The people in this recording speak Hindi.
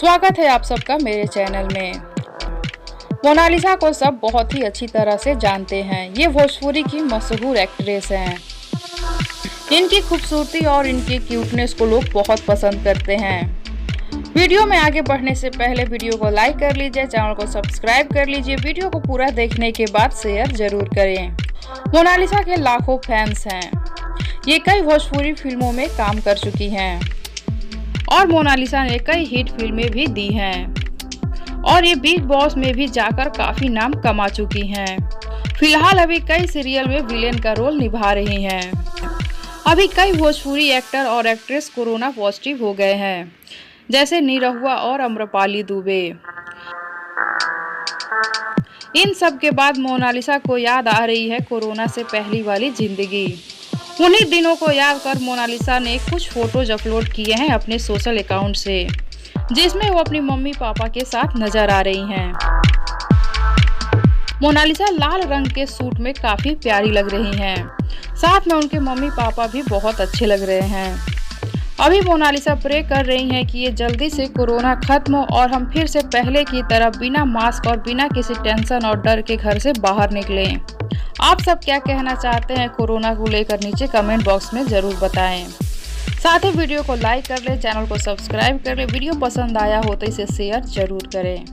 स्वागत है आप सबका मेरे चैनल में। मोनालिसा को सब बहुत ही अच्छी तरह से जानते हैं। ये भोजपुरी की मशहूर एक्ट्रेस हैं। इनकी खूबसूरती और इनकी क्यूटनेस को लोग बहुत पसंद करते हैं। वीडियो में आगे बढ़ने से पहले वीडियो को लाइक कर लीजिए, चैनल को सब्सक्राइब कर लीजिए। वीडियो को पूरा देखने के बाद शेयर जरूर करें। मोनालिसा के लाखों फैंस हैं। ये कई भोजपुरी फिल्मों में काम कर चुकी हैं और मोनालिसा ने कई हिट फिल्में भी दी हैं और ये बिग बॉस में भी जाकर काफी नाम कमा चुकी हैं। फिलहाल अभी कई सीरियल में विलेन का रोल निभा रही हैं। अभी कई भोजपुरी एक्टर और एक्ट्रेस कोरोना पॉजिटिव हो गए हैं, जैसे निरहुआ और आम्रपाली दुबे। इन सब के बाद मोनालिसा को याद आ रही है कोरोना से पहली वाली जिंदगी। उन्हीं दिनों को याद कर मोनालिसा ने कुछ फोटोज अपलोड किए हैं अपने सोशल अकाउंट से, जिसमें वो अपनी मम्मी पापा के साथ नजर आ रही हैं। मोनालिसा लाल रंग के सूट में काफी प्यारी लग रही हैं। साथ में उनके मम्मी पापा भी बहुत अच्छे लग रहे हैं। अभी मोनालिसा प्रे कर रही हैं कि ये जल्दी से कोरोना खत्म हो और हम फिर से पहले की तरह बिना मास्क और बिना किसी टेंशन और डर के घर से बाहर निकलें। आप सब क्या कहना चाहते हैं कोरोना को लेकर, नीचे कमेंट बॉक्स में जरूर बताएं। साथ ही वीडियो को लाइक कर ले, चैनल को सब्सक्राइब कर ले। वीडियो पसंद आया हो तो इसे शेयर जरूर करें।